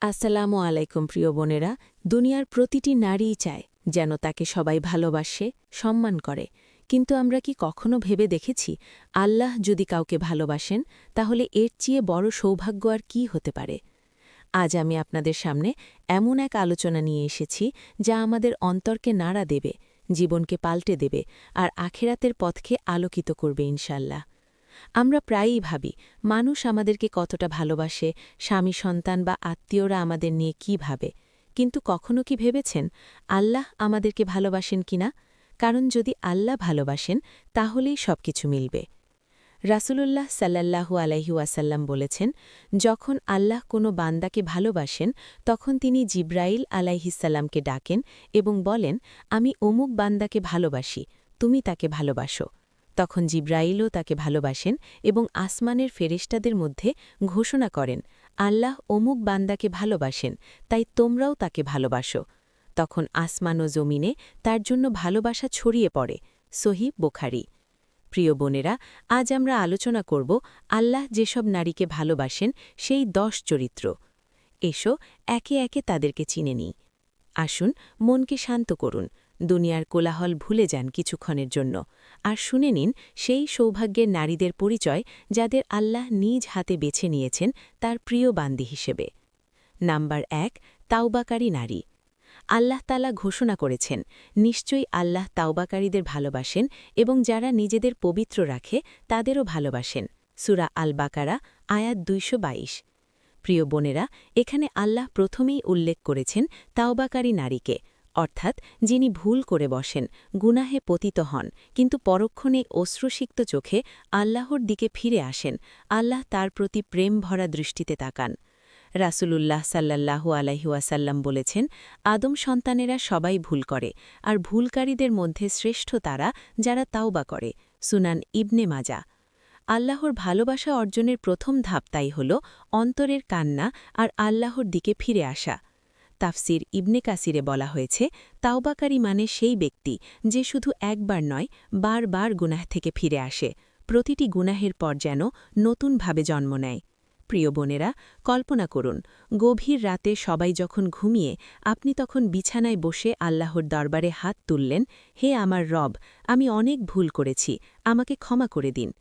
আসসালামু আলাইকুম প্রিয় বোনেরা। দুনিয়ার প্রতিটি নারীই চায় যেন তাকে সবাই ভালোবাসে, সম্মান করে। কিন্তু আমরা কি কখনো ভেবে দেখেছি আল্লাহ যদি কাউকে ভালোবাসেন তাহলে এর চেয়ে বড় সৌভাগ্য আর কি হতে পারে? আজ আমি আপনাদের সামনে এমন এক আলোচনা নিয়ে এসেছি যা আমাদের অন্তরকে নাড়া দেবে, জীবনকে পাল্টে দেবে আর আখেরাতের পথকে আলোকিত করবে ইনশাল্লাহ। আমরা প্রায়ই ভাবি মানুষ আমাদেরকে কতটা ভালোবাসে, স্বামী সন্তান বা আত্মীয়রা আমাদের নিয়ে কি ভাবে। কিন্তু কখনো কি ভেবেছেন আল্লাহ আমাদেরকে ভালোবাসেন কিনা? কারণ যদি আল্লাহ ভালোবাসেন তাহলেই সবকিছু মিলবে। রাসূলুল্লাহ সাল্লাল্লাহু আলাইহি ওয়াসাল্লাম বলেছেন, যখন আল্লাহ কোনো বান্দাকে ভালোবাসেন তখন তিনি জিব্রাইল আলাইহিসসালামকে ডাকেন এবং বলেন, আমি অমুক বান্দাকে ভালোবাসি, তুমি তাকে ভালোবাসো। তখন জিব্রাইলও তাকে ভালোবাসেন এবং আসমানের ফেরেশতাদের মধ্যে ঘোষণা করেন, আল্লাহ অমুক বান্দাকে ভালোবাসেন, তাই তোমরাও তাকে ভালোবাসো। তখন আসমান ও জমিনে তার জন্য ভালোবাসা ছড়িয়ে পড়ে। সহিহ বুখারী। প্রিয় বোনেরা, আজ আমরা আলোচনা করব আল্লাহ যেসব নারীকে ভালোবাসেন সেই 10 চরিত্র। এসো একে একে তাদেরকে চিনে নিই। আসুন, মনকে শান্ত করুন, দুনিয়ার কোলাহল ভুলে যান কিছুক্ষণের জন্য, আর শুনে নিন সেই সৌভাগ্যের নারীদের পরিচয় যাদের আল্লাহ নিজ হাতে বেছে নিয়েছেন তার প্রিয় বান্দি হিসেবে। নাম্বার 1, তাওবাকারী নারী। আল্লাহ তাআলা ঘোষণা করেছেন, নিশ্চয়ই আল্লাহ তাওবাকারীদের ভালোবাসেন এবং যারা নিজেদের পবিত্র রাখে তাদেরও ভালোবাসেন। সূরা আল বাকারা, আয়াত 222। প্রিয় বোনেরা, এখানে আল্লাহ প্রথমেই উল্লেখ করেছেন তাওবাকারী নারীকে, অর্থাৎ যিনি ভুল করে বসেন, গুনাহে পতিত হন, কিন্তু পরক্ষণে অশ্রুসিক্ত চোখে আল্লাহর দিকে ফিরে আসেন, আল্লাহ তার প্রতি প্রেম ভরা দৃষ্টিতে তাকান। রাসূলুল্লাহ সাল্লাল্লাহু আলাইহি ওয়াসাল্লাম বলেছেন, আদম সন্তানেরা সবাই ভুল করে, আর ভুলকারীদের মধ্যে শ্রেষ্ঠ তারা যারা তাওবা করে। সুনান ইবনে মাজা। আল্লাহর ভালোবাসা অর্জনের প্রথম ধাপ তাই হল অন্তরের কান্না আর আল্লাহর দিকে ফিরে আসা। তাফসির ইবনে কাসিরে বলা হয়েছে, তাওবাকারী মানে সেই ব্যক্তি যে শুধু একবার নয়, বারবার গুনাহ থেকে ফিরে আসে, প্রতিটি গুনাহের পর যেন নতুনভাবে জন্ম নেয়। প্রিয় বোনেরা, কল্পনা করুন, গভীর রাতে সবাই যখন ঘুমিয়ে আপনি তখন বিছানায় বসে আল্লাহর দরবারে হাত তুললেন, হে আমার রব, আমি অনেক ভুল করেছি, আমাকে ক্ষমা করে দিন।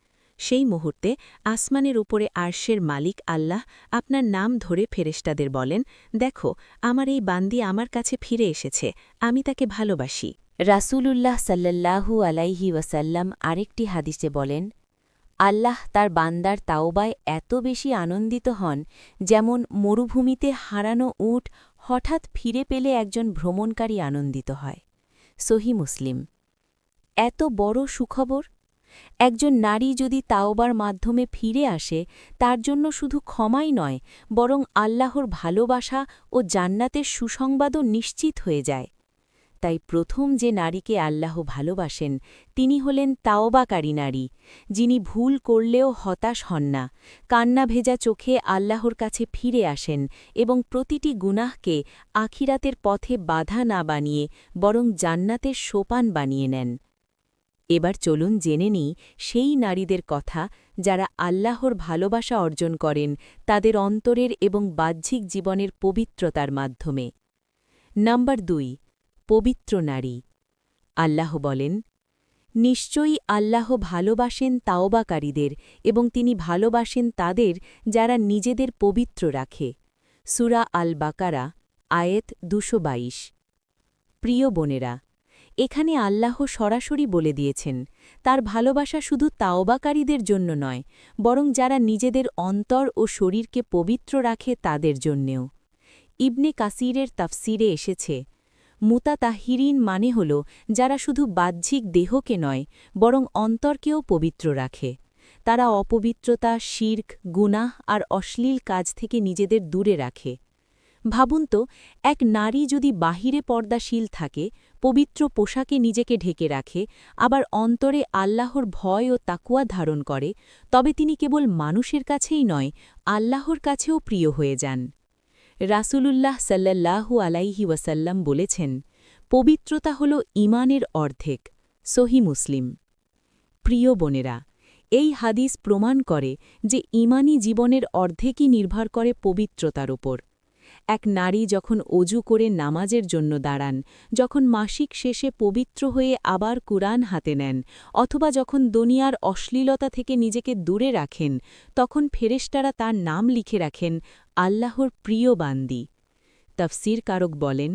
সেই মুহূর্তে আসমানের উপরে আরশের মালিক আল্লাহ আপনার নাম ধরে ফেরেশতাদের বলেন, দেখো, আমার এই বান্দি আমার কাছে ফিরে এসেছে, আমি তাকে ভালোবাসি। রাসূলুল্লাহ সাল্লাল্লাহু আলাইহি ওয়াসাল্লাম আরেকটি হাদিসে বলেন, আল্লাহ তার বান্দার তাওবায় এত বেশি আনন্দিত হন যেমন মরুভূমিতে হারানো উট হঠাৎ ফিরে পেলে একজন ভ্রমণকারী আনন্দিত হয়। সহিহ মুসলিম। এত বড় সুখবর! একজন নারী যদি তাওবার মাধ্যমে ফিরে আসে, তার জন্য শুধু ক্ষমাই নয়, বরং আল্লাহর ভালোবাসা ও জান্নাতের সুসংবাদও নিশ্চিত হয়ে যায়। তাই প্রথম যে নারীকে আল্লাহ ভালোবাসেন তিনি হলেন তাওবাকারী নারী, যিনি ভুল করলেও হতাশ হন না, কান্না ভেজা চোখে আল্লাহর কাছে ফিরে আসেন এবং প্রতিটি গুনাহকে আখিরাতের পথে বাধা না বানিয়ে বরং জান্নাতের সোপান বানিয়ে নেন। এবার চলুন জেনে নিই সেই নারীদের কথা যারা আল্লাহর ভালোবাসা অর্জন করেন তাদের অন্তরের এবং বাহ্যিক জীবনের পবিত্রতার মাধ্যমে। নাম্বার 2, পবিত্র নারী। আল্লাহ বলেন, নিশ্চয়ই আল্লাহ ভালোবাসেন তাওবাকারীদের এবং তিনি ভালোবাসেন তাদের যারা নিজেদের পবিত্র রাখে। সূরা আল বাকারা, আয়াত 222। প্রিয় বোনেরা, এখানে আল্লাহ সরাসরি বলে দিয়েছেন, তার ভালোবাসা শুধু তাওবাকারীদের জন্য নয়, বরং যারা নিজেদের অন্তর ও শরীরকে পবিত্র রাখে তাদের জন্যেও। ইবনে কাসিরের তাফসিরে এসেছে, মুতাতাহহিরিন মানে হল যারা শুধু বাহ্যিক দেহকে নয়, বরং অন্তরকেও পবিত্র রাখে। তারা অপবিত্রতা, শিরক, গুনাহ আর অশ্লীল কাজ থেকে নিজেদের দূরে রাখে। ভাবুন তো, এক নারী যদি বাহিরে পর্দাশীল থাকে, পবিত্র পোশাকে নিজেকে ঢেকে রাখে, আবার অন্তরে আল্লাহর ভয় ও তাকুয়া ধারণ করে, তবে তিনি কেবল মানুষের কাছেই নয়, আল্লাহর কাছেও প্রিয় হয়ে যান। রাসূলুল্লাহ সাল্লাল্লাহু আলাইহি ওয়াসাল্লাম বলেছেন, পবিত্রতা হল ঈমানের অর্ধেক। সহিহ মুসলিম। প্রিয় বোনেরা, এই হাদিস প্রমাণ করে যে ঈমানি জীবনের অর্ধেকই নির্ভর করে পবিত্রতার ওপর। এক নারী যখন অজু করে নামাজের জন্য দাঁড়ান, যখন মাসিক শেষে পবিত্র হয়ে আবার কুরআন হাতে নেন, অথবা যখন দুনিয়ার অশ্লীলতা থেকে নিজেকে দূরে রাখেন, তখন ফেরেশতারা তার নাম লিখে রাখেন আল্লাহর প্রিয় বান্দি। তাফসীর কারক বলেন,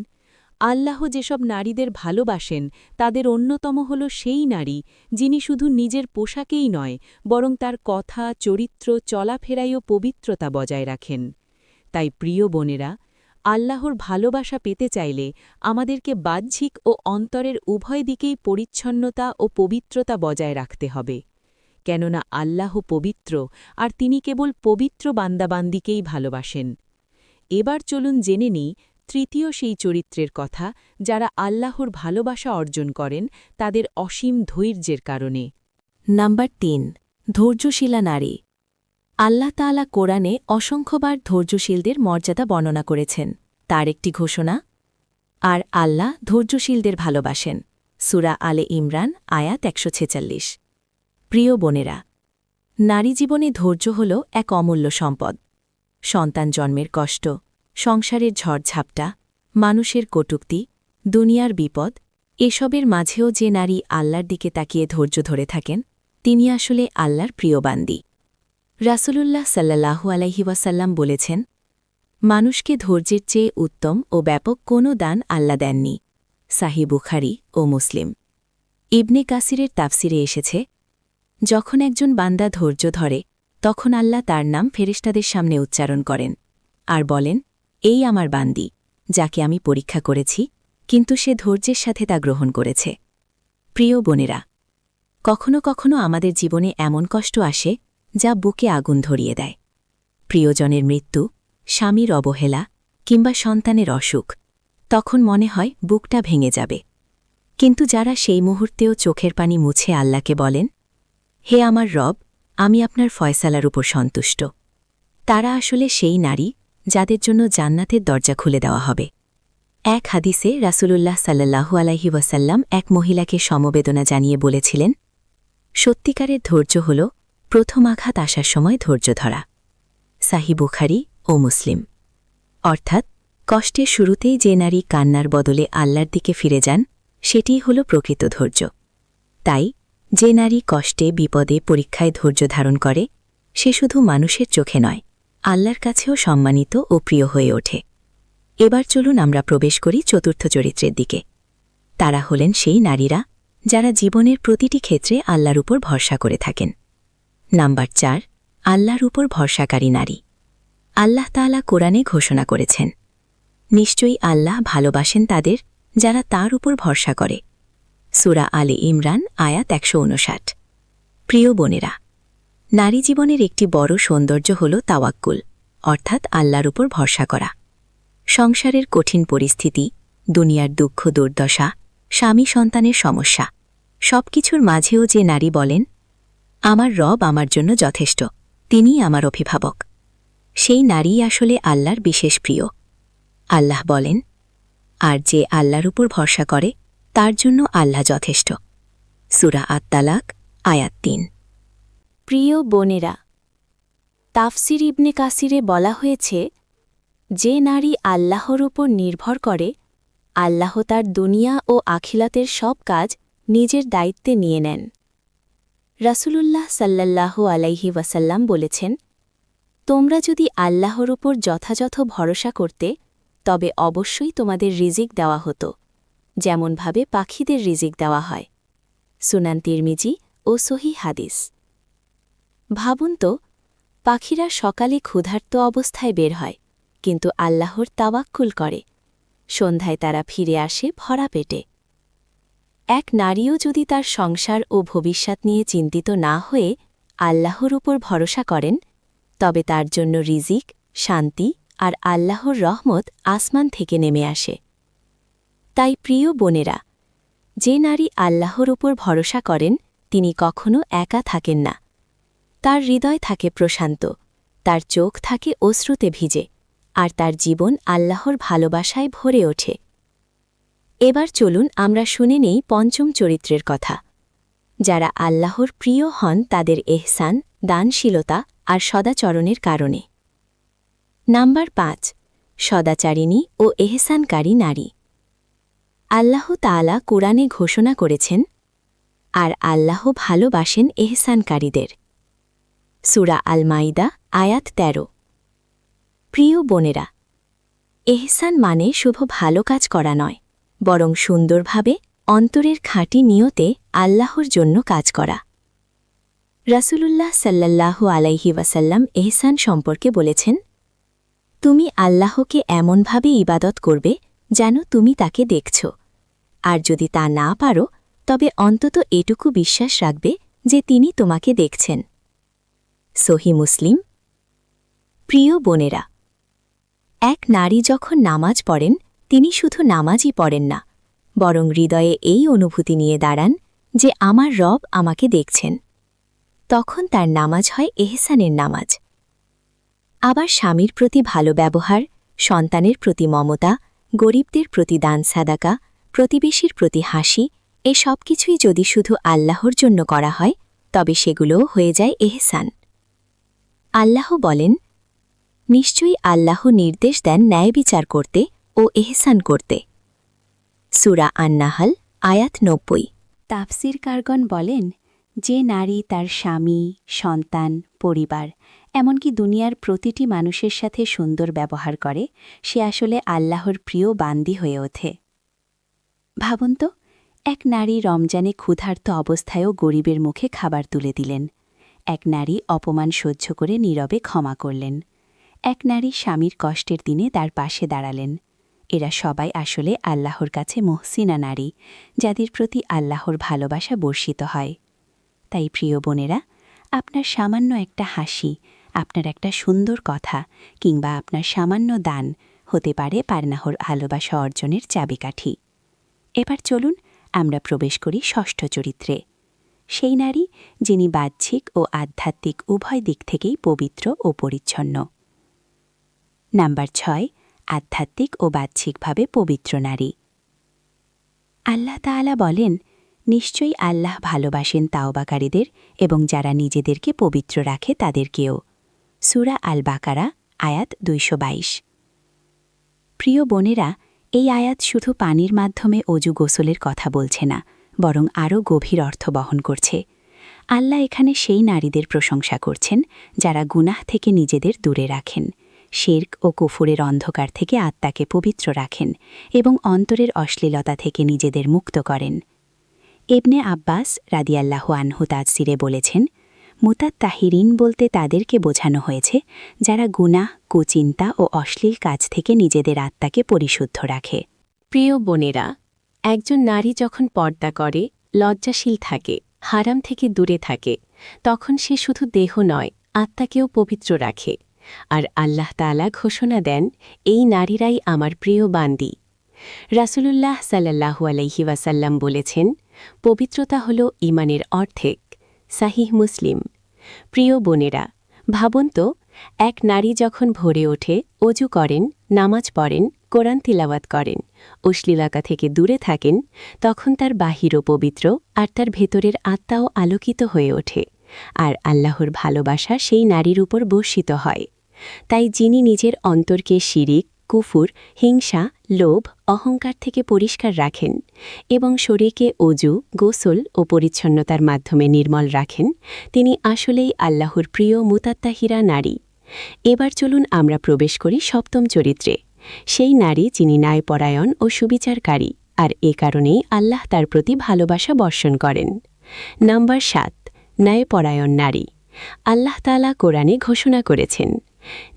আল্লাহ যেসব নারীদের ভালোবাসেন তাদের অন্যতম হল সেই নারী যিনি শুধু নিজের পোশাকেই নয়, বরং তার কথা, চরিত্র, চলাফেরায়ও পবিত্রতা বজায় রাখেন। তাই প্রিয় বোনেরা, আল্লাহর ভালোবাসা পেতে চাইলে আমাদেরকে বাহ্যিক ও অন্তরের উভয় দিকেই পরিচ্ছন্নতা ও পবিত্রতা বজায় রাখতে হবে। কেননা আল্লাহ পবিত্র, আর তিনি কেবল পবিত্র বান্দাবান্দিকেই ভালোবাসেন। এবার চলুন জেনে নিই তৃতীয় সেই চরিত্রের কথা যারা আল্লাহর ভালোবাসা অর্জন করেন তাদের অসীম ধৈর্যের কারণে। নাম্বার ৩, ধৈর্যশীলা নারী। আল্লাহ তাআলা কোরআনে অসংখ্যবার ধৈর্যশীলদের মর্যাদা বর্ণনা করেছেন। তার একটি ঘোষণা, আর আল্লাহ ধৈর্যশীলদের ভালোবাসেন। সূরা আলে ইমরান আয়াত ১৪৬। প্রিয় বোনেরা, নারী জীবনে ধৈর্য হল এক অমূল্য সম্পদ। সন্তান জন্মের কষ্ট, সংসারের ঝড়ঝাপটা, মানুষের কটূক্তি, দুনিয়ার বিপদ, এসবের মাঝেও যে নারী আল্লাহর দিকে তাকিয়ে ধৈর্য ধরে থাকেন, তিনি আসলে আল্লাহর প্রিয় বান্দি। রাসূলুল্লাহ সাল্লাল্লাহু আলাইহি ওয়াসাল্লাম বলেছেন, মানুষকে ধৈর্যের চেয়ে উত্তম ও ব্যাপক কোনো দান আল্লাহ দেননি। সাহিহ বুখারী ও মুসলিম। ইবনে কাসিরের তাফসিরে এসেছে, যখন একজন বান্দা ধৈর্য ধরে, তখন আল্লাহ তার নাম ফেরেশতাদের সামনে উচ্চারণ করেন আর বলেন, এই আমার বান্দি, যাকে আমি পরীক্ষা করেছি, কিন্তু সে ধৈর্যের সাথে তা গ্রহণ করেছে। প্রিয় বোনেরা, কখনো কখনো আমাদের জীবনে এমন কষ্ট আসে যা বুকে আগুন ধরিয়ে দেয়। প্রিয়জনের মৃত্যু, স্বামীর অবহেলা কিংবা সন্তানের অসুখ, তখন মনে হয় বুকটা ভেঙে যাবে। কিন্তু যারা সেই মুহূর্তেও চোখের পানি মুছে আল্লাহকে বলেন, হে আমার রব, আমি আপনার ফয়সালার উপর সন্তুষ্ট, তারা আসলে সেই নারী যাদের জন্য জান্নাতের দরজা খুলে দেওয়া হবে। এক হাদিসে রাসূলুল্লাহ সাল্লাল্লাহু আলাইহি ওয়াসাল্লাম এক মহিলাকে সমবেদনা জানিয়ে বলেছিলেন, সত্যিকারের ধৈর্য হল প্রথম আঘাত আসার সময় ধৈর্য ধরা। সাহিহ বুখারী ও মুসলিম। অর্থাৎ কষ্টের শুরুতেই যে নারী কান্নার বদলে আল্লাহর দিকে ফিরে যান, সেটিই হল প্রকৃত ধৈর্য। তাই যে নারী কষ্টে, বিপদে, পরীক্ষায় ধৈর্য ধারণ করে, সে শুধু মানুষের চোখে নয়, আল্লাহর কাছেও সম্মানিত ও প্রিয় হয়ে ওঠে। এবার চলুন আমরা প্রবেশ করি চতুর্থ চরিত্রের দিকে। তারা হলেন সেই নারীরা যারা জীবনের প্রতিটি ক্ষেত্রে আল্লাহর উপর ভরসা করে থাকেন। নাম্বার ৪, আল্লাহর উপর ভরসাকারী নারী। আল্লাহ তাআলা কোরআনে ঘোষণা করেছেন, নিশ্চয়ই আল্লাহ ভালোবাসেন তাদের যারা তার উপর ভরসা করে। সূরা আলে ইমরান আয়াত ১৫৯। প্রিয় বোনেরা, নারী জীবনের একটি বড় সৌন্দর্য হল তাওয়াক্কুল, অর্থাৎ আল্লাহর উপর ভরসা করা। সংসারের কঠিন পরিস্থিতি, দুনিয়ার দুঃখ দুর্দশা, স্বামী সন্তানের সমস্যা, সবকিছুর মাঝেও যে নারী বলেন, আমার রব আমার জন্য যথেষ্ট, তিনিই আমার অভিভাবক, সেই নারীই আসলে আল্লাহর বিশেষ প্রিয়। আল্লাহ বলেন, আর যে আল্লাহর উপর ভরসা করে তার জন্য আল্লাহ যথেষ্ট। সূরা আত-তালাক আয়াত ৩। প্রিয় বোনেরা, তাফসির ইবনে কাসিরে বলা হয়েছে, যে নারী আল্লাহর উপর নির্ভর করে, আল্লাহ তার দুনিয়া ও আখিরাতের সব কাজ নিজের দায়িত্বে নিয়ে নেন। রাসূলুল্লাহ সাল্লাল্লাহু আলাইহি ওয়াসাল্লাম বলেছেন, তোমরা যদি আল্লাহর উপর যথাযথ ভরসা করতে, তবে অবশ্যই তোমাদের রিজিক দেওয়া হতো, যেমনভাবে পাখিদের রিজিক দেওয়া হয়। সুনান তিরমিজি ও সহিহ হাদিস। ভাবুন তো, পাখিরা সকালে ক্ষুধার্ত অবস্থায় বের হয়, কিন্তু আল্লাহর তাওয়াক্কুল করে, সন্ধ্যায় তারা ফিরে আসে ভরা পেটে। এক নারীও যদি তার সংসার ও ভবিষ্যৎ নিয়ে চিন্তিত না হয়ে আল্লাহর উপর ভরসা করেন, তবে তার জন্য রিজিক, শান্তি আর আল্লাহর রহমত আসমান থেকে নেমে আসে। তাই প্রিয় বোনেরা, যে নারী আল্লাহর উপর ভরসা করেন, তিনি কখনো একা থাকেন না। তার হৃদয় থাকে প্রশান্ত, তার চোখ থাকে অশ্রুতে ভিজে, আর তার জীবন আল্লাহর ভালোবাসায় ভরে ওঠে। এবার চলুন আমরা শুনে নেই পঞ্চম চরিত্রের কথা। যারা আল্লাহর প্রিয় হন তাদের এহসান, দানশীলতা আর সদাচরণের কারণে। নাম্বার ৫, সদাচারিণী ও এহসানকারী নারী। আল্লাহ তাআলা কুরআনে ঘোষণা করেছেন, আর আল্লাহ ভালোবাসেন এহসানকারীদের। সূরা আল মাইদা আয়াত ১৩। প্রিয় বোনেরা, এহসান মানে শুধু ভালো কাজ করা নয়, বরং সুন্দরভাবে অন্তরের খাঁটি নিয়তে আল্লাহর জন্য কাজ করা। রাসূলুল্লাহ সাল্লাল্লাহু আলাইহি ওয়াসাল্লাম এহসান সম্পর্কে বলেছেন, তুমি আল্লাহকে এমনভাবে ইবাদত করবে যেন তুমি তাকে দেখছ, আর যদি তা না পারো তবে অন্তত এটুকু বিশ্বাস রাখবে যে তিনি তোমাকে দেখছেন। সহিহ মুসলিম। প্রিয় বোনেরা, এক নারী যখন নামাজ পড়েন তিনি শুধু নামাজই পড়েন না, বরং হৃদয়ে এই অনুভূতি নিয়ে দাঁড়ান যে আমার রব আমাকে দেখছেন। তখন তার নামাজ হয় এহসানের নামাজ। আবার স্বামীর প্রতি ভালো ব্যবহার, সন্তানের প্রতি মমতা, গরিবদের প্রতি দান সাদাকা, প্রতিবেশীর প্রতি হাসি, এ সব কিছুই যদি শুধু আল্লাহর জন্য করা হয় তবে সেগুলোও হয়ে যায় এহসান। আল্লাহ বলেন, নিশ্চয়ই আল্লাহ নির্দেশ দেন ন্যায় বিচার করতে ও এহসান করতে। সূরা আন-নাহল আয়াত ৯০। তাফসীরকারগণ বলেন, যে নারী তার স্বামী, সন্তান, পরিবার, এমনকি দুনিয়ার প্রতিটি মানুষের সাথে সুন্দর ব্যবহার করে, সে আসলে আল্লাহর প্রিয় বান্দি হয়ে ওঠে। ভাবুন তো, এক নারী রমজানে ক্ষুধার্ত অবস্থায়ও গরিবের মুখে খাবার তুলে দিলেন। এক নারী অপমান সহ্য করে নীরবে ক্ষমা করলেন। এক নারী স্বামীর কষ্টের দিনে তার পাশে দাঁড়ালেন। এরা সবাই আসলে আল্লাহর কাছে মুহসিনা নারী, যাদের প্রতি আল্লাহর ভালোবাসা বর্ষিত হয়। তাই প্রিয় বোনেরা, আপনার সামান্য একটা হাসি, আপনার একটা সুন্দর কথা কিংবা আপনার সামান্য দান হতে পারে পারনাহর ভালোবাসা অর্জনের চাবিকাঠি। এবার চলুন আমরা প্রবেশ করি ষষ্ঠ চরিত্রে, সেই নারী যিনি বাহ্যিক ও আধ্যাত্মিক উভয় দিক থেকেই পবিত্র ও পরিচ্ছন্ন। নাম্বার ৬, আধ্যাত্মিক ও বাহ্যিকভাবে পবিত্র নারী। আল্লাহ তাআলা বলেন, নিশ্চয়ই আল্লাহ ভালোবাসেন তাওবাকারীদের এবং যারা নিজেদেরকে পবিত্র রাখে তাদেরকেও। সূরা আল বাকারা আয়াত ২২২। প্রিয় বোনেরা, এই আয়াত শুধু পানির মাধ্যমে অজু গোসলের কথা বলছে না, বরং আরও গভীর অর্থ বহন করছে। আল্লাহ এখানে সেই নারীদের প্রশংসা করছেন যারা গুনাহ থেকে নিজেদের দূরে রাখেন, শিরক ও কুফুরের অন্ধকার থেকে আত্মাকে পবিত্র রাখেন এবং অন্তরের অশ্লীলতা থেকে নিজেদের মুক্ত করেন। ইবনে আব্বাস রাদিয়াল্লাহু আনহু তাফসিরে বলেছেন, মুতাত্তাহিরিন বলতে তাদেরকে বোঝানো হয়েছে যারা গুনাহ, কুচিন্তা ও অশ্লীল কাজ থেকে নিজেদের আত্মাকে পরিশুদ্ধ রাখে। প্রিয় বোনেরা, একজন নারী যখন পর্দা করে, লজ্জাশীল থাকে, হারাম থেকে দূরে থাকে, তখন সে শুধু দেহ নয়, আত্মাকেও পবিত্র রাখে। আর আল্লাহ তাআলা ঘোষণা দেন, এই নারীরাই আমার প্রিয় বান্দি। রাসূলুল্লাহ সাল্লাল্লাহু আলাইহি ওয়াসাল্লাম বলেছেন, পবিত্রতা হল ঈমানের অর্ধেক। সাহিহ মুসলিম। প্রিয় বোনেরা, ভাবুন তো, এক নারী যখন ভোরে ওঠে, অজু করেন, নামাজ পড়েন, কোরআন তিলাওয়াত করেন, অশ্লীলতা থেকে দূরে থাকেন, তখন তার বাহিরও পবিত্র আর তার ভেতরের আত্মাও আলোকিত হয়ে ওঠে, আর আল্লাহর ভালোবাসা সেই নারীর উপর বর্ষিত হয়। তাই যিনি নিজের অন্তরকে শিরিক, কুফুর, হিংসা, লোভ, অহংকার থেকে পরিষ্কার রাখেন এবং শরীরকে অজু, গোসল ও পরিচ্ছন্নতার মাধ্যমে নির্মল রাখেন, তিনি আসলেই আল্লাহর প্রিয় মুতাত্তাহিরা নারী। এবার চলুন আমরা প্রবেশ করি সপ্তম চরিত্রে, সেই নারী যিনি ন্যায়পরায়ণ ও সুবিচারকারী, আর এ কারণেই আল্লাহ তার প্রতি ভালোবাসা বর্ষণ করেন। নাম্বার ৭, ন্যায়পরায়ণ নারী। আল্লাহ তাআলা কোরআনে ঘোষণা করেছেন,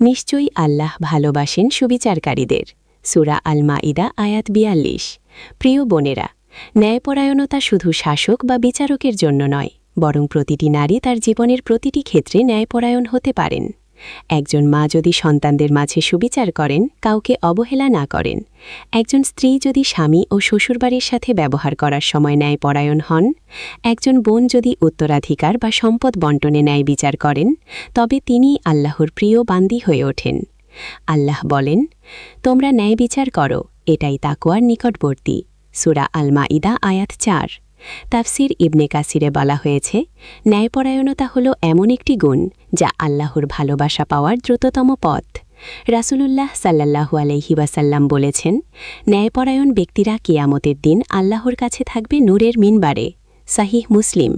নিশ্চয়ই আল্লাহ ভালোবাসেন সুবিচারকারীদের। সূরা আল মাইদা আয়াত ৪২। প্রিয় বোনেরা, ন্যায়পরায়ণতা শুধু শাসক বা বিচারকের জন্য নয়, বরং প্রতিটি নারী তার জীবনের প্রতিটি ক্ষেত্রে ন্যায়পরায়ণ হতে পারেন। একজন মা যদি সন্তানদের মাঝে সুবিচার করেন, কাউকে অবহেলা না করেন, একজন স্ত্রী যদি স্বামী ও শ্বশুরবাড়ির সাথে ব্যবহার করার সময় ন্যায়পরায়ণ হন, একজন বোন যদি উত্তরাধিকার বা সম্পদ বণ্টনে ন্যায় বিচার করেন, তবে তিনি আল্লাহর প্রিয় বান্দি হয়ে ওঠেন। আল্লাহ বলেন, তোমরা ন্যায় বিচার করো, এটাই তাকওয়ার নিকটবর্তী। সূরা আল মাইদা আয়াত ৪। তাফসির ইবনে কাসিরে বলা হয়েছে, ন্যায়পরায়ণতা হল এমন একটি গুণ যা আল্লাহর ভালোবাসা পাওয়ার দ্রুততম পথ। রাসূলুল্লাহ সাল্লাল্লাহু আলাইহি ওয়াসাল্লাম বলেছেন, ন্যায়পরায়ণ ব্যক্তিরা কিয়ামতের দিন আল্লাহর কাছে থাকবে নূরের মিনবারে। সাহিহ মুসলিম।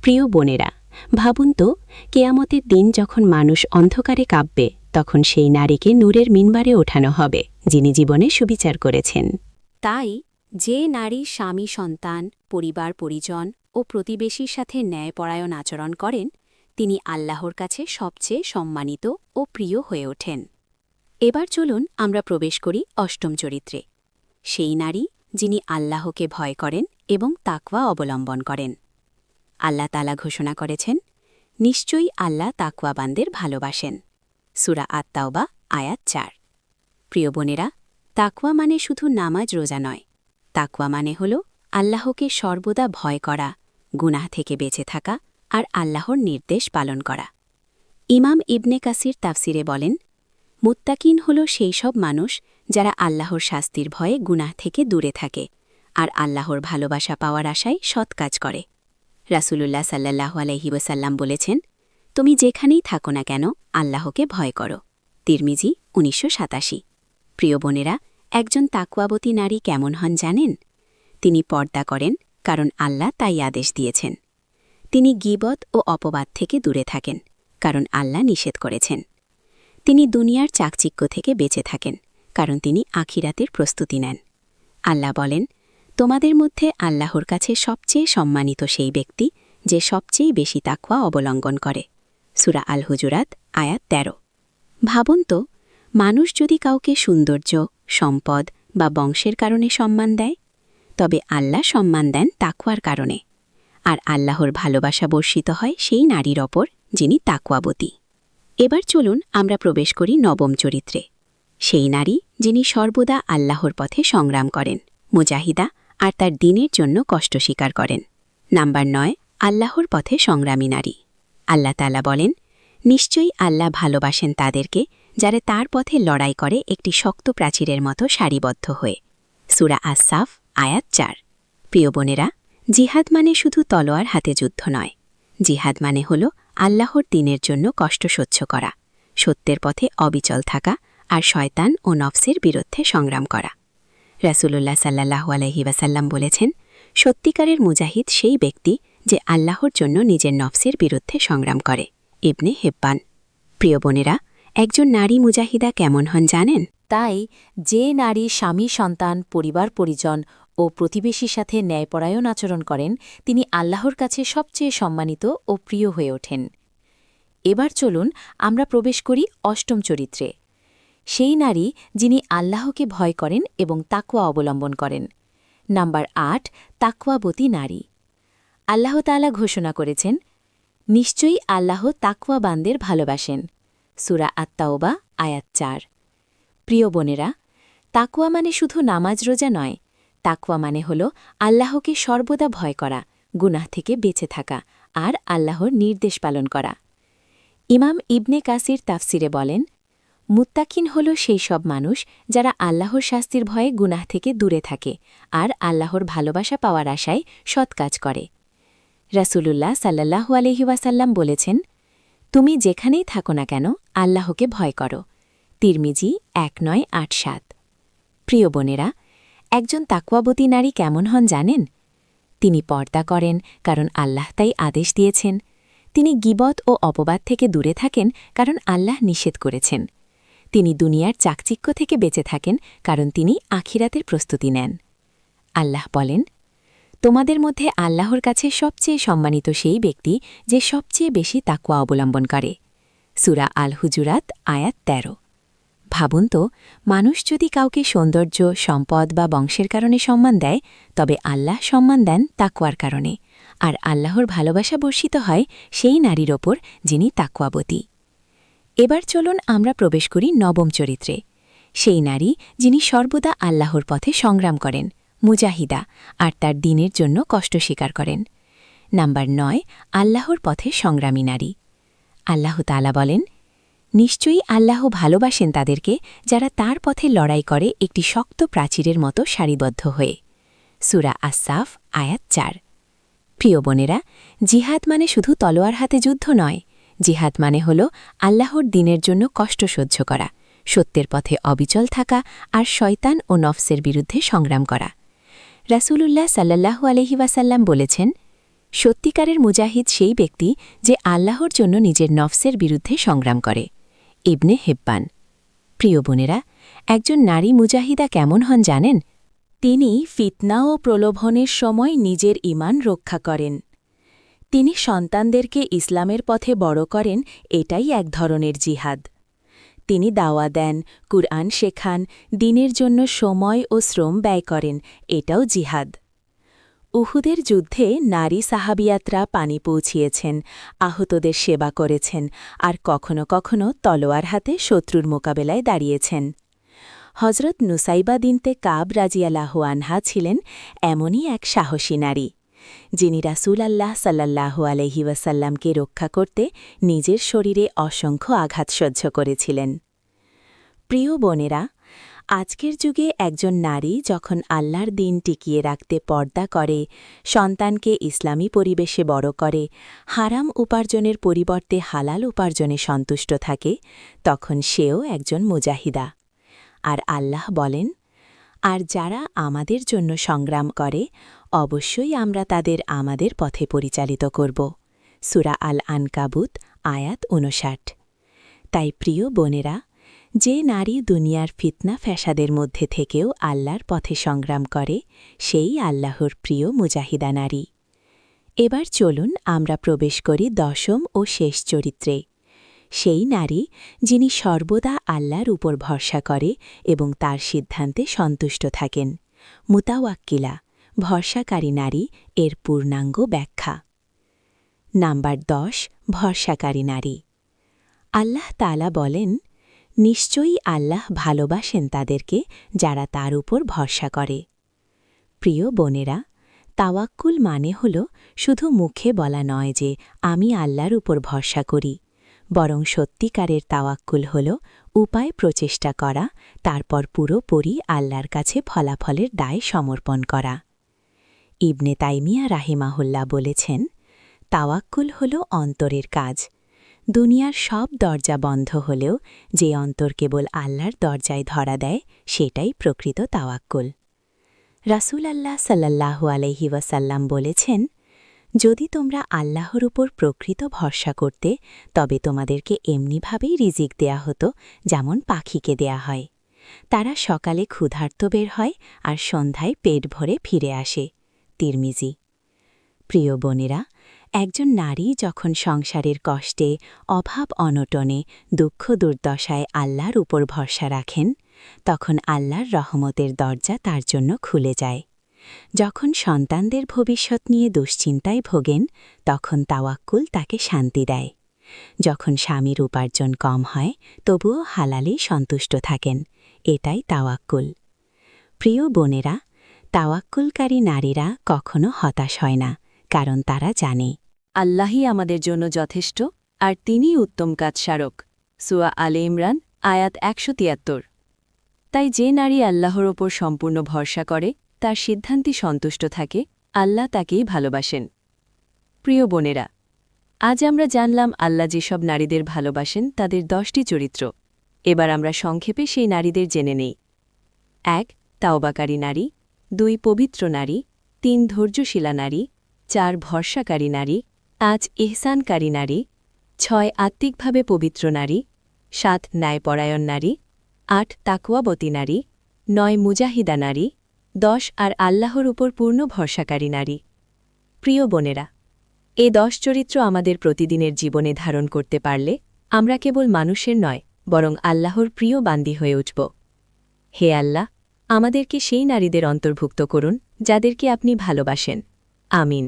প্রিয় বোনেরা, ভাবুন তো, কেয়ামতের দিন যখন মানুষ অন্ধকারে কাঁপবে, তখন সেই নারীকে নূরের মিনবারে ওঠানো হবে, যিনি জীবনে সুবিচার করেছেন। তাই যে নারী স্বামী, সন্তান, পরিবার পরিজন ও প্রতিবেশীর সাথে ন্যায়পরায়ণ আচরণ করেন, তিনি আল্লাহর কাছে সবচেয়ে সম্মানিত ও প্রিয় হয়ে ওঠেন। এবার চলুন আমরা প্রবেশ করি অষ্টম চরিত্রে, সেই নারী যিনি আল্লাহকে ভয় করেন এবং তাকওয়া অবলম্বন করেন। আল্লাহ তাআলা ঘোষণা করেছেন, নিশ্চয়ই আল্লাহ তাকওয়াবানদের ভালোবাসেন। সূরা আত-তাওবা আয়াত ৪। প্রিয় বোনেরা, তাকওয়া মানে শুধু নামাজ রোজা নয়। তাকওয়া মানে হল আল্লাহকে সর্বদা ভয় করা, গুনাহ থেকে বেঁচে থাকা আর আল্লাহর নির্দেশ পালন করা। ইমাম ইবনে কাসির তাফসিরে বলেন, মুত্তাকিন হল সেই সব মানুষ যারা আল্লাহর শাস্তির ভয়ে গুনাহ থেকে দূরে থাকে আর আল্লাহর ভালোবাসা পাওয়ার আশায় সৎ কাজ করে। রাসূলুল্লাহ সাল্লাল্লাহু আলাইহি ওয়াসাল্লাম বলেছেন, তুমি যেখানেই থাকো না কেন আল্লাহকে ভয় করো। তিরমিজি ১৯৮৭। প্রিয় বোনেরা, একজন তাকওয়াবতী নারী কেমন হন জানেন? তিনি পর্দা করেন, কারণ আল্লাহ তাই আদেশ দিয়েছেন। তিনি গীবত ও অপবাদ থেকে দূরে থাকেন, কারণ আল্লাহ নিষেধ করেছেন। তিনি দুনিয়ার চাকচিক্য থেকে বেঁচে থাকেন, কারণ তিনি আখিরাতের প্রস্তুতি নেন। আল্লাহ বলেন, তোমাদের মধ্যে আল্লাহর কাছে সবচেয়ে সম্মানিত সেই ব্যক্তি যে সবচেয়ে বেশি তাকওয়া অবলম্বন করে। সূরা আল হুজুরাত আয়াত ১৩। ভাবুন তো, মানুষ যদি কাউকে সৌন্দর্য, সম্পদ বা বংশের কারণে সম্মান দেয়, তবে আল্লাহ সম্মান দেন তাকওয়ার কারণে। আর আল্লাহর ভালোবাসা বর্ষিত হয় সেই নারীর ওপর যিনি তাকওয়াবতী। এবার চলুন আমরা প্রবেশ করি নবম চরিত্রে, সেই নারী যিনি সর্বদা আল্লাহর পথে সংগ্রাম করেন, মুজাহিদা আর তার দ্বীনের জন্য কষ্ট স্বীকার করেন। নাম্বার ৯, আল্লাহর পথে সংগ্রামী নারী। আল্লাহ তাআলা বলেন, নিশ্চয়ই আল্লাহ ভালোবাসেন তাদেরকে যারা তার পথে লড়াই করে একটি শক্ত প্রাচীরের মতো সারিবদ্ধ হয়ে। সূরা আস-সাফ আয়াত ৪। প্রিয় বোনেরা, জিহাদ মানে শুধু তলোয়ার হাতে যুদ্ধ নয়। জিহাদ মানে হল আল্লাহর দ্বীনের জন্য কষ্ট সহ্য করা, সত্যের পথে অবিচল থাকা আর শয়তান ও নফসের বিরুদ্ধে সংগ্রাম করা। রাসূলুল্লাহ সাল্লাল্লাহু আলাইহি ওয়াসাল্লাম বলেছেন, সত্যিকারের মুজাহিদ সেই ব্যক্তি যে আল্লাহর জন্য নিজের নফসের বিরুদ্ধে সংগ্রাম করে। ইবনে হিব্বান। প্রিয় বোনেরা, একজন নারী মুজাহিদা কেমন হন জানেন? তাই যে নারী স্বামী, সন্তান, পরিবার পরিজন ও প্রতিবেশীর সাথে ন্যায়পরায়ণ আচরণ করেন, তিনি আল্লাহর কাছে সবচেয়ে সম্মানিত ও প্রিয় হয়ে ওঠেন। এবার চলুন আমরা প্রবেশ করি অষ্টম চরিত্রে, সেই নারী যিনি আল্লাহকে ভয় করেন এবং তাকওয়া অবলম্বন করেন। নাম্বার ৮, তাকওয়াবতী নারী। আল্লাহ তাআলা ঘোষণা করেছেন, নিশ্চয়ই আল্লাহ তাকওয়াবানদের ভালোবাসেন। সূরা আত-তাওবা আয়াত ৪। প্রিয় বোনেরা, তাকওয়া মানে শুধু নামাজ রোজা নয়। তাকওয়া মানে হল আল্লাহকে সর্বদা ভয় করা, গুনাহ থেকে বেঁচে থাকা আর আল্লাহর নির্দেশ পালন করা। ইমাম ইবনে কাসির তাফসিরে বলেন, মুত্তাকিন হল সেই সব মানুষ যারা আল্লাহর শাস্তির ভয়ে গুনাহ থেকে দূরে থাকে আর আল্লাহর ভালোবাসা পাওয়ার আশায় সৎ কাজ করে। রাসূলুল্লাহ সাল্লাল্লাহু আলাইহি ওয়াসাল্লাম বলেছেন, তুমি যেখানেই থাকো না কেন আল্লাহকে ভয় করো। তিরমিজি ১৯৮৭। প্রিয় বোনেরা, একজন তাকওয়াবতী নারী কেমন হন জানেন? তিনি পর্দা করেন, কারণ আল্লাহ তাই আদেশ দিয়েছেন। তিনি গীবত ও অপবাদ থেকে দূরে থাকেন, কারণ আল্লাহ নিষেধ করেছেন। তিনি দুনিয়ার চাকচিক্য থেকে বেঁচে থাকেন, কারণ তিনি আখিরাতের প্রস্তুতি নেন। আল্লাহ বলেন, তোমাদের মধ্যে আল্লাহর কাছে সবচেয়ে সম্মানিত সেই ব্যক্তি যে সবচেয়ে বেশি তাকওয়া অবলম্বন করে। সূরা আল হুজুরাত আয়াত ১৩। ভাবুন তো, মানুষ যদি কাউকে সৌন্দর্য, সম্পদ বা বংশের কারণে সম্মান দেয়, তবে আল্লাহ সম্মান দেন তাকওয়ার কারণে, আর আল্লাহর ভালোবাসা বর্ষিত হয় সেই নারীর ওপর যিনি তাকওয়াবতী। এবার চলুন আমরা প্রবেশ করি নবম চরিত্রে, সেই নারী যিনি সর্বদা আল্লাহর পথে সংগ্রাম করেন, মুজাহিদা আর তার দ্বীনের জন্য কষ্ট স্বীকার করেন। নাম্বার ৯, আল্লাহর পথে সংগ্রামী নারী। আল্লাহ তাআলা বলেন, নিশ্চয়ই আল্লাহ ভালোবাসেন তাদেরকে যারা তার পথে লড়াই করে একটি শক্ত প্রাচীরের মতো সারিবদ্ধ হয়ে। সূরা আস-সাফ আয়াত ৪। প্রিয় বোনেরা, জিহাদ মানে শুধু তলোয়ার হাতে যুদ্ধ নয়। জিহাদ মানে হল আল্লাহর দ্বীনের জন্য কষ্ট সহ্য করা, সত্যের পথে অবিচল থাকা আর শয়তান ও নফসের বিরুদ্ধে সংগ্রাম করা। রাসূলুল্লাহ সাল্লাল্লাহু আলাইহি ওয়াসাল্লাম বলেছেন, সত্যিকারের মুজাহিদ সেই ব্যক্তি যে আল্লাহর জন্য নিজের নফসের বিরুদ্ধে সংগ্রাম করে। ইবনে হিব্বান। প্রিয় বোনেরা, একজন নারী মুজাহিদা কেমন হন জানেন? তিনি ফিতনা ও প্রলোভনের সময় নিজের ঈমান রক্ষা করেন। তিনি সন্তানদেরকে ইসলামের পথে বড় করেন, এটাই এক ধরনের জিহাদ। তিনি দাওয়া দেন, কুরআন শেখান, দ্বীনের জন্য সময় ও শ্রম ব্যয় করেন, এটাও জিহাদ। উহুদের যুদ্ধে নারী সাহাবিয়াতরা পানি পৌঁছিয়েছেন, আহতদের সেবা করেছেন, আর কখনো কখনো তলোয়ার হাতে শত্রুর মোকাবেলায় দাঁড়িয়েছেন। হজরত নুসাইবা বিনতে কাব রাজিয়াল্লাহু আনহা ছিলেন এমনই এক সাহসী নারী, যিনি রাসূলুল্লাহ সাল্লাল্লাহু আলাইহি ওয়াসাল্লামকে রক্ষা করতে নিজের শরীরে অসংখ্য আঘাত সহ্য করেছিলেন। প্রিয় বোনেরা, আজকের যুগে একজন নারী যখন আল্লাহর দ্বীন টিকিয়ে রাখতে পর্দা করে, সন্তানকে ইসলামী পরিবেশে বড় করে, হারাম উপার্জনের পরিবর্তে হালাল উপার্জনে সন্তুষ্ট থাকে, তখন সেও একজন মুজাহিদা। আর আল্লাহ বলেন, আর যারা আমাদের জন্য সংগ্রাম করে, অবশ্যই আমরা তাদের আমাদের পথে পরিচালিত করব। সূরা আল আনকাবুত আয়াত ৫৯। তাই প্রিয় বোনেরা, যে নারী দুনিয়ার ফিতনা ফ্যাসাদের মধ্যে থেকেও আল্লাহর পথে সংগ্রাম করে, সেই আল্লাহর প্রিয় মুজাহিদা নারী। এবার চলুন আমরা প্রবেশ করি দশম ও শেষ চরিত্রে। সেই নারী যিনি সর্বদা আল্লাহর উপর ভরসা করে এবং তার সিদ্ধান্তে সন্তুষ্ট থাকেন। মুতাওয়াক্কিলা, ভরসাকারী নারী, এর পূর্ণাঙ্গ ব্যাখ্যা। নাম্বার ১০, ভরসাকারী নারী। আল্লাহ তাআলা বলেন, নিশ্চয়ই আল্লাহ ভালোবাসেন তাদেরকে যারা তার উপর ভরসা করে। প্রিয় বোনেরা, তাওয়াক্কুল মানে হল শুধু মুখে বলা নয় যে আমি আল্লাহর উপর ভরসা করি, বরং সত্যিকারের তাওয়াক্কুল হল উপায় প্রচেষ্টা করা, তারপর পুরোপুরি আল্লাহর কাছে ফলাফলের দায় সমর্পণ করা। ইবনে তাইমিয়া রাহিমাহুল্লাহ বলেছেন, তাওয়াক্কুল হল অন্তরের কাজ। দুনিয়ার সব দরজা বন্ধ হলেও যে অন্তর কেবল আল্লাহর দরজায় ধরা দেয়, সেটাই প্রকৃত তাওয়াক্কুল। রাসূলুল্লাহ সাল্লাল্লাহু আলাইহি ওয়াসাল্লাম বলেছেন, যদি তোমরা আল্লাহর উপর প্রকৃত ভরসা করতে, তবে তোমাদেরকে এমনিভাবেই রিজিক দেয়া হতো যেমন পাখিকে দেয়া হয়। তারা সকালে ক্ষুধার্ত বের হয় আর সন্ধ্যায় পেট ভরে ফিরে আসে। তিরমিজি। প্রিয় বোনেরা, একজন নারী যখন সংসারের কষ্টে, অভাব অনটনে, দুঃখ দুর্দশায় আল্লাহর উপর ভরসা রাখেন, তখন আল্লাহর রহমতের দরজা তার জন্য খুলে যায়। যখন সন্তানদের ভবিষ্যৎ নিয়ে দুশ্চিন্তায় ভোগেন, তখন তাওয়াক্কুল তাকে শান্তি দেয়। যখন স্বামীর উপার্জন কম হয়, তবুও হালালেই সন্তুষ্ট থাকেন, এটাই তাওয়াক্কুল। প্রিয় বোনেরা, তাওয়াক্কুলকারী নারীরা কখনো হতাশ হয় না, কারণ তারা জানে আল্লাহই আমাদের জন্য যথেষ্ট, আর তিনিই উত্তম কাজ স্মারক। সূরা আলে ইমরান আয়াত ১৭৩। তাই যে নারী আল্লাহর ওপর সম্পূর্ণ ভরসা করে, তার সিদ্ধান্তে সন্তুষ্ট থাকে, আল্লাহ তাকেই ভালোবাসেন। প্রিয় বোনেরা, আজ আমরা জানলাম আল্লাহ যেসব নারীদের ভালোবাসেন তাদের 10টি চরিত্র। এবার আমরা সংক্ষেপে সেই নারীদের জেনে নেই। ১. তাওবাকারী নারী। ২. পবিত্র নারী। ৩. ধৈর্যশীলা নারী। ৪. ভরসাকারী নারী। ৫. ইহসানকারী নারী। ৬. আত্মিকভাবে পবিত্র নারী। ৭. ন্যায়পরায়ণ নারী। ৮. তাকওয়াবতী নারী। ৯. মুজাহিদা নারী। ১০. আর আল্লাহর উপর পূর্ণ ভরসাকারী নারী। প্রিয় বোনেরা, এ 10 চরিত্র আমাদের প্রতিদিনের জীবনে ধারণ করতে পারলে আমরা কেবল মানুষের নয়, বরং আল্লাহর প্রিয় বান্দী হয়ে উঠব। হে আল্লাহ, আমাদেরকে সেই নারীদের অন্তর্ভুক্ত করুন যাদেরকে আপনি ভালোবাসেন। আমিন।